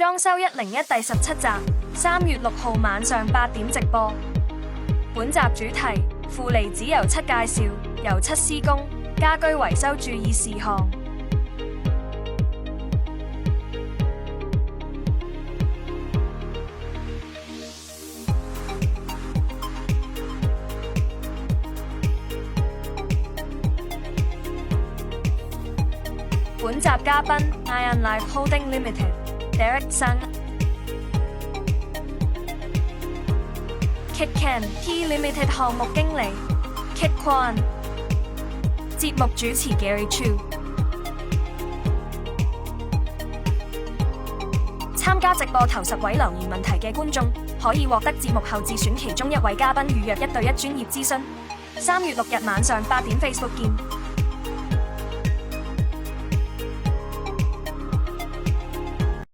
裝修101第17集，3月6號晚上8點直播。本集主題：負離子油漆介紹，油漆施工、家居維修注意事項。本集嘉賓 Ion Life Holding Limited、Derek Sun、Kit Ken T Limited 項目經理 Kit Kwan。節目主持 Gary Chu。參加直播頭10位留言問題嘅觀眾，可以獲得節目後自選其中1位嘉賓預約1對1專業諮詢。3月6日晚上8點 Facebook 見。